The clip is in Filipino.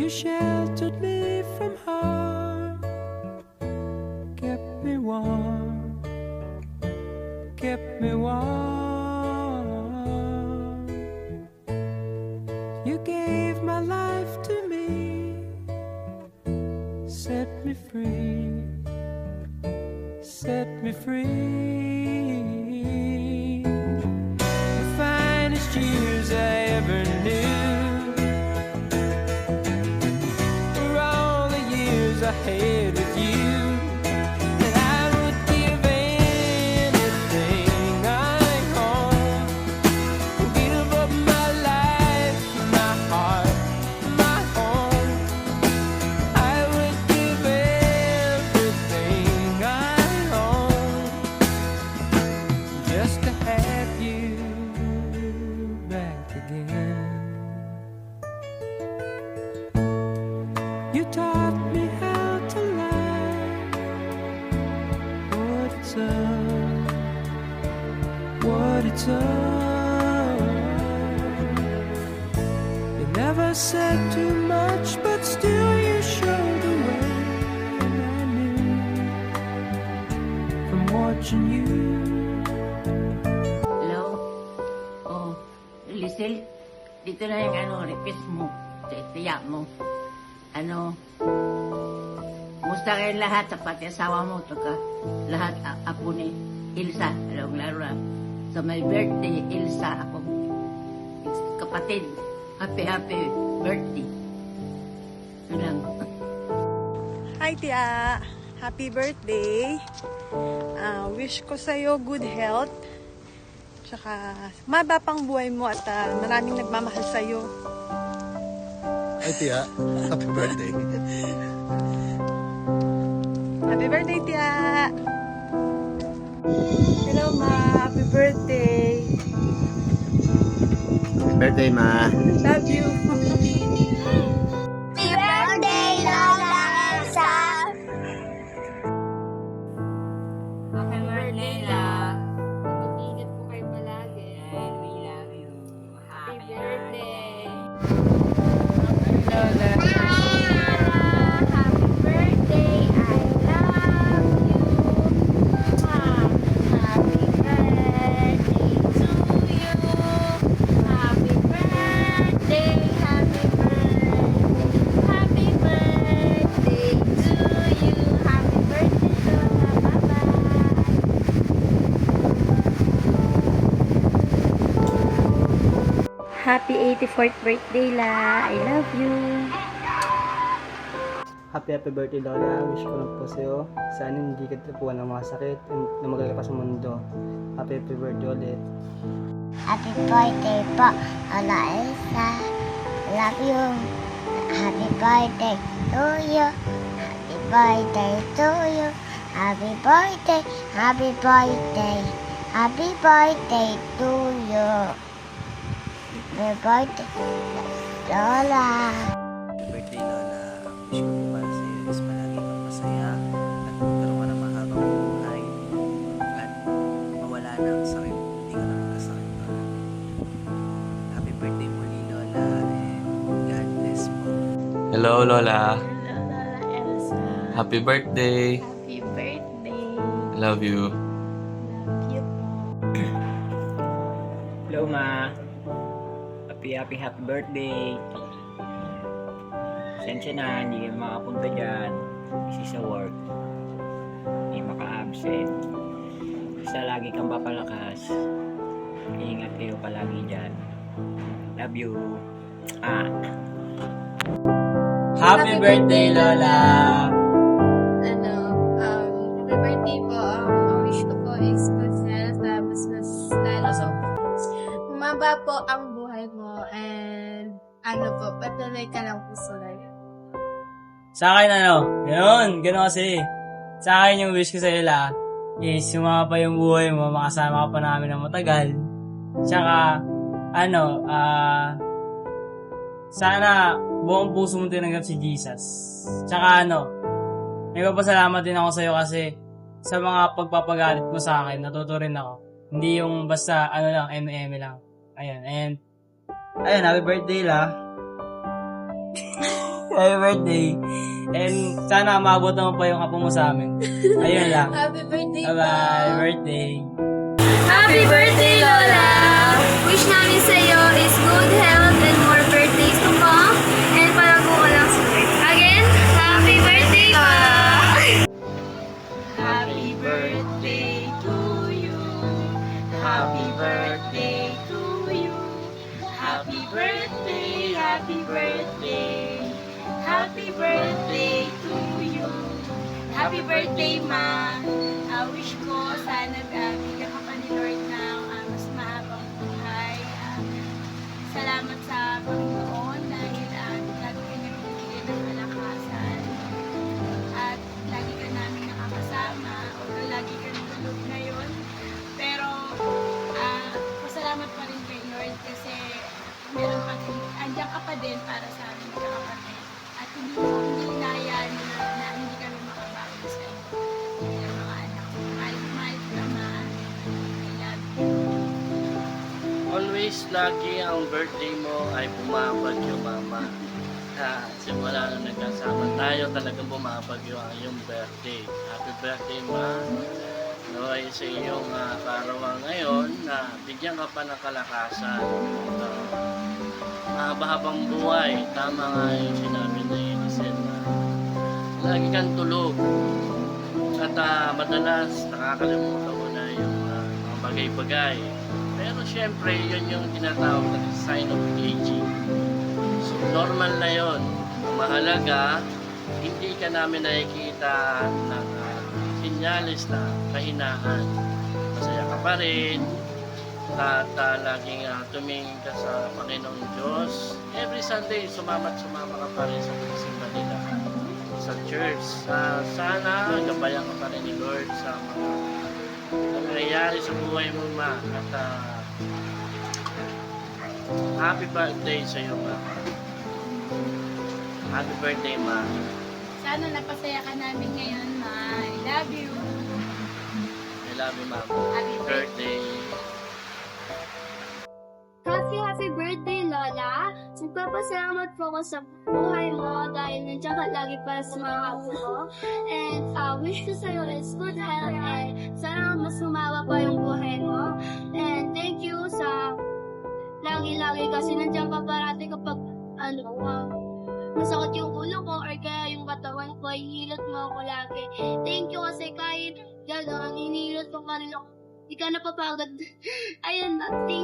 You sheltered me from harm, kept me warm, kept me warm. You gave my life to me, set me free, set me free. The finest years I ever knew were all the years I had with you. And I would give anything I own, give up my life, my heart, my home. I would give everything I own just to have you back again. You taught me how to laugh, what it's up. You never said too much, but still you showed the way. And I knew from watching you. Hello? Oh, Lisel, dito na yung request mo. Tiyak mo. Musta kayo lahat, pati asawa mo, lahat ako ni Ilsa, laro na. So my birthday, Ilsa, ako kapatid. Happy birthday. Yun lang. Hi, Tia. Happy birthday. Wish ko sa'yo good health. Tsaka, maba pang buhay mo at maraming nagmamahal sa'yo. Ay, Tia. Happy birthday. Happy birthday, Tia. Hello, Ma. Happy birthday. Happy birthday, Ma. Love you. Happy birthday, Lola Elsa! Happy birthday, La. Mag-ingat po kayo palagi. And we love you. Happy birthday! Lola. Happy birthday! I love you! Happy birthday to you! Happy birthday! Happy birthday! Happy birthday to you! Happy birthday, Lola! Bye-bye! Happy 84th birthday, La. I love you. Happy birthday, Lola. Wish ko lang po sa'yo. Sana hindi ka tapuan ng mga sakit na magagal pa sa mundo. Happy birthday ulit. Happy birthday po, Lola Elsa. Love you. Happy birthday to you. Happy birthday to you. Happy birthday. Happy birthday. Happy birthday to you. Happy birthday, Lola. Birthday, Lola. Wish ko po para sa iyo is palagi kang masaya at magkaroon ka ng mahabang buhay at mawala na ang sakit. Hindi ka na magkasakit, Lola. Happy birthday muli, Lola, and God bless po. Hello, Lola. Hello, Lola Elsa. Happy birthday. Happy birthday. Love you. Love you. Hello, Ma. Happy birthday. Sensya na, hindi kayo makapunta dyan. Kasi sa work. Hindi maka-absent. Basta lagi kang papalakas. Ingat kayo palagi dyan. Love you. Happy birthday, Lola! Happy birthday po. Ang wish ko po is good health, tapos mas lalo sa umaba po ang buhay mo, and patuloy ka lang po sa life. Sa akin gano'n kasi. Sa akin yung wish ko sa ila is sumama pa yung buhay mo, makasama ka pa namin ng matagal. Tsaka, sana buong puso mo tinanggap si Jesus. Tsaka nagpapasalamat din ako sa'yo kasi sa mga pagpapagalit mo sa akin, natuto rin ako. Hindi yung basta, eme lang. Ayun, happy birthday, La. Happy birthday. And sana maabot naman pa yung apo mo sa amin. Ayun lang. Happy birthday po. Bye-bye. Birthday. Happy birthday, Lola! Wish namin sa'yo is good health and more birthdays to come. And palago ka lang sa Again, happy birthday pa! Happy birthday to you. Happy birthday to you. Happy birthday, happy birthday. Happy birthday to you. Happy birthday, Ma. Wish ko sana bigyan ka pa ni Lord ng mas mahabang buhay. Salamat sa Panginoon dahil lagi ka niyang bibigyan ng kalakasan. At lagi ka namin nakakasama. Although lagi ka natulog ngayon. Pero pasalamat pa rin kay Lord kasi meron pa din, andyan ka pa din para sa amin kapatid. At hindi hinayaan na hindi kami makabawi sa iyo. Yung mga anak ko. Mahal ka naman. I love you. Always lagi ang birthday mo ay bumabagyo, Mama. Simula nung nagkasama tayo, talagang bumabagyo ang iyong birthday. Happy birthday, Ma. Naway sa iyong kaarawan ngayon na bigyan ka pa ng kalakasan. Mahaba-habang buhay. Tama nga yung sinabi ni Elisel na lagi kang tulog. At madalas nakakalimutan mo na yung mga bagay-bagay. Pero syempre, yun yung tinatawag na sign of aging. So, normal na yun. Mahalaga, hindi ka namin nakikita ng sinyalis na kahinaan. Masaya ka pa rin. At laging tumingin ka sa Panginoong Diyos. Every Sunday, sumama ka pa rin sa pagsimba nila sa church. Sana gabayan ka pa rin ni Lord sa mga nangyayari sa buhay mo, Ma. At happy birthday sa iyo, Ma. Happy birthday, Ma. Sana napasaya ka namin ngayon, Ma. I love you. I love you, Ma. Happy Birthday. Happy birthday, Lola! Nagpapasalamat po ako sa buhay mo dahil nandiyan ka lagi para sa mga apo mo. And wish ko sa'yo is good health and sana mas sumawa pa yung buhay mo. And thank you sa lagi-lagi kasi nandiyan ka parati kapag masakit yung ulo ko or kaya yung katawan ko, ihilot mo ako lagi. Thank you kasi kahit gano'n, hinilot ko pa rin ako. Di ka napapagod. Ayun na, thank